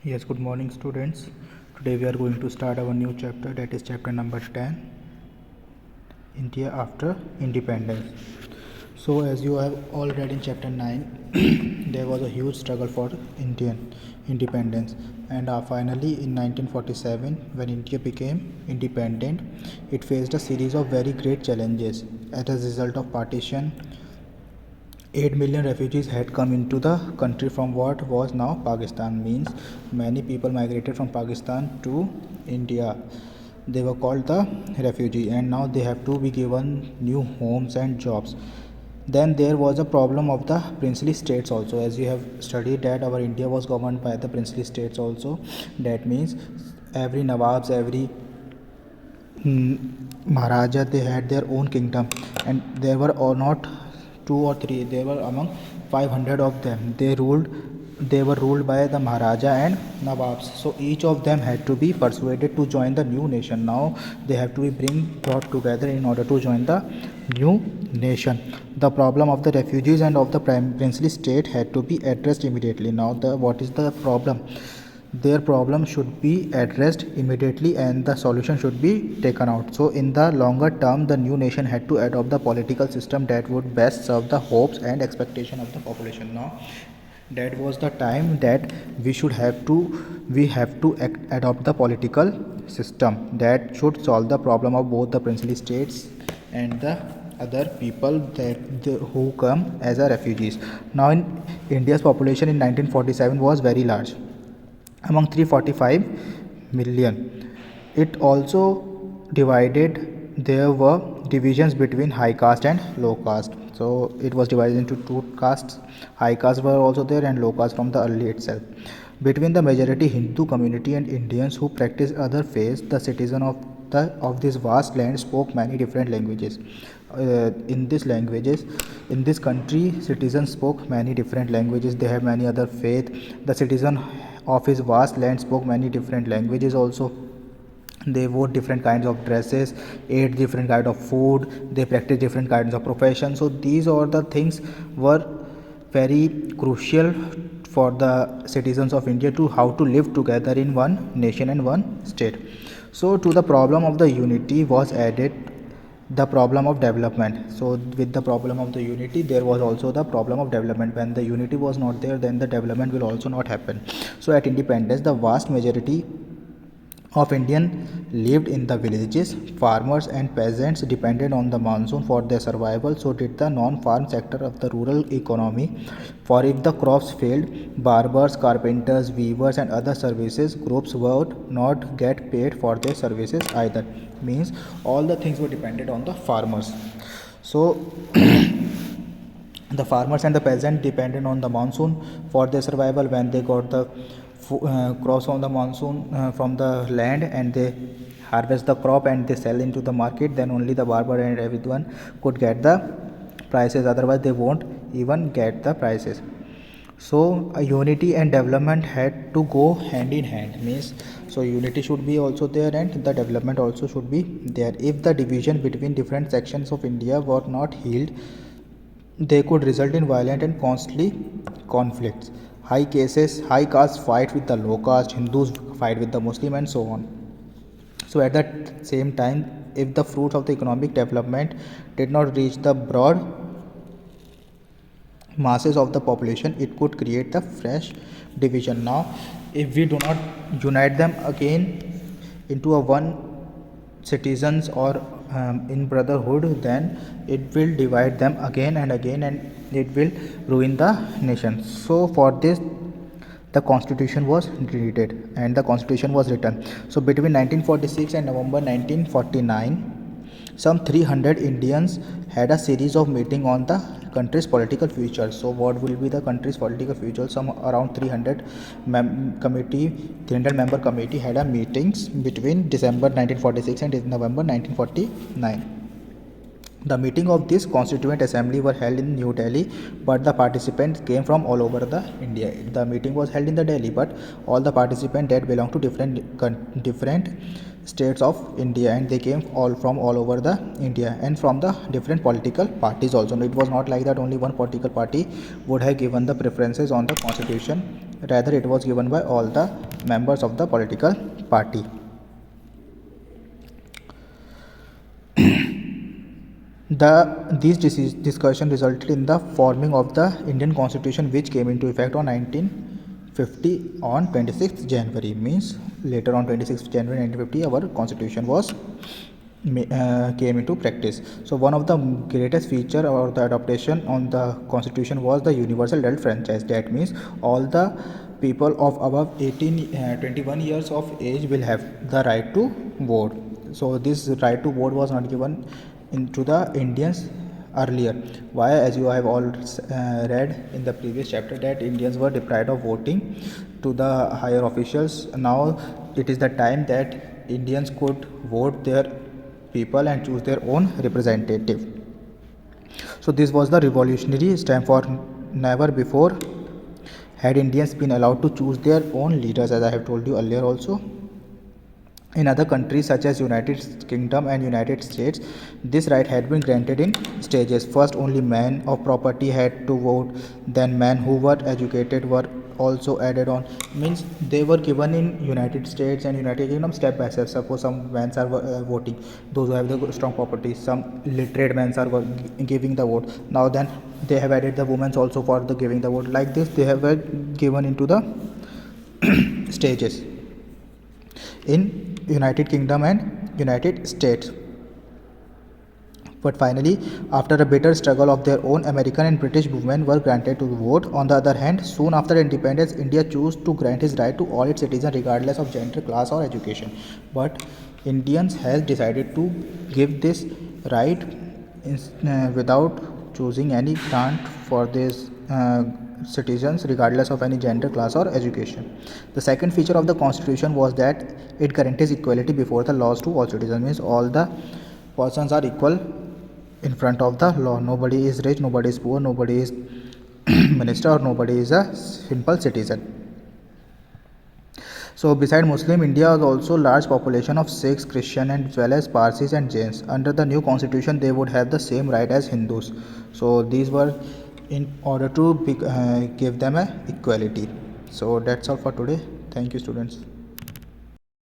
Yes, good morning, students. Today we are going to start our new chapter, that is chapter number 10, India after independence. So, as you have all read in chapter 9, there was a huge struggle for Indian independence, and finally in 1947, when India became independent, it faced a series of very great challenges. As a result of partition, 8 million refugees had come into the country from what was now Pakistan. Means many people migrated from Pakistan to India. They were called the refugee, and now they have to be given new homes and jobs. Then there was a problem of the princely states also. As you have studied that our India was governed by the princely states also. That means every Nawabs, every Maharaja, they had their own kingdom, and there were or not two or three, there were among 500 of them. They were ruled by the Maharaja and Nawabs. So each of them had to be persuaded to join the new nation. Now they have to be brought together in order to join the new nation. The problem of the refugees and of the princely state had to be addressed immediately. Now what is the problem? Their problem should be addressed immediately and the solution should be taken out. So in the longer term, the new nation had to adopt the political system that would best serve the hopes and expectation of the population. Now that was the time that we have to adopt the political system that should solve the problem of both the princely states and the other people who come as a refugees. Now in India's population in 1947 was very large, among 345 million. It also divided, there were divisions between high caste and low caste. So it was divided into two castes. High caste were also there and low caste from the early itself. Between the majority Hindu community and Indians who practiced other faiths, the citizen of this vast land spoke many different languages. In this country, citizens spoke many different languages. They have many other faith. The citizen of his vast land spoke many different languages also. They wore different kinds of dresses, ate different kind of food, they practiced different kinds of professions. So these all the things were very crucial for the citizens of India to how to live together in one nation and one state. So to the problem of the unity was added the problem of development. So with the problem of the unity, there was also the problem of development. When the unity was not there, then the development will also not happen. So at independence, the vast majority of Indian lived in the villages. Farmers and peasants depended on the monsoon for their survival. So did the non-farm sector of the rural economy. For if the crops failed, barbers, carpenters, weavers, and other services groups would not get paid for their services either. Means all the things were dependent on the farmers. So the farmers and the peasant depended on the monsoon for their survival. When they got the crops from the monsoon from the land, and they harvest the crop and they sell into the market, then only the barber and everyone could get the prices, otherwise they won't even get the prices. So unity and development had to go hand in hand. Means so unity should be also there and the development also should be there. If the division between different sections of India were not healed, they could result in violent and costly conflicts. High caste fight with the low caste, Hindus fight with the Muslim, and so on. So at that same time, if the fruits of the economic development did not reach the broad masses of the population, it could create the fresh division. Now if we do not unite them again into a one citizens or in brotherhood, then it will divide them again and again, and it will ruin the nation. So for this, the constitution was created and the constitution was written. So between 1946 and November 1949, some 300 Indians had a series of meeting on the country's political future. So what will be the country's political future? Some around 300 member committee had a meetings between December 1946 and November 1949. The meeting of this Constituent Assembly were held in New Delhi, but the participants came from all over the India. The meeting was held in the Delhi, but all the participants that belong to different states of India, and they came from all over the India and from the different political parties also. It was not like that only one political party would have given the preferences on the constitution. Rather, it was given by all the members of the political party. These discussion resulted in the forming of the Indian Constitution, which came into effect on 1950 on 26th January. Means later on 26th January 1950, our Constitution was came into practice. So one of the greatest feature or the adaptation on the Constitution was the universal adult franchise. That means all the people of above 21 years of age will have the right to vote. So this right to vote was not given into the Indians earlier. Why? As you have all read in the previous chapter, that Indians were deprived of voting to the higher officials. Now it is the time that Indians could vote their people and choose their own representative. So this was the revolutionary step, for never before had Indians been allowed to choose their own leaders, as I have told you earlier also. In other countries such as United Kingdom and United States, this right had been granted in stages. First, only men of property had to vote, then men who were educated were also added on. Means they were given in United States and United Kingdom step by step. Suppose some men are voting, those who have the strong property, some literate men are giving the vote. Now then they have added the women also for the giving the vote. Like this they have given into the stages in United Kingdom and United States. But finally, after a bitter struggle of their own, American and British women were granted to vote. On the other hand, soon after independence, India chose to grant his right to all its citizens regardless of gender, class or education. But Indians has decided to give this right without choosing any grant for this citizens regardless of any gender, class or education. The second feature of the Constitution was that it guarantees equality before the laws to all citizens. Means all the persons are equal in front of the law. Nobody is rich, nobody is poor, nobody is minister or nobody is a simple citizen. So beside Muslim, India has also large population of Sikhs, Christian and as well as Parsis and Jains. Under the new constitution they would have the same right as Hindus. So these were in order to give them a equality. So that's all for today. Thank you students.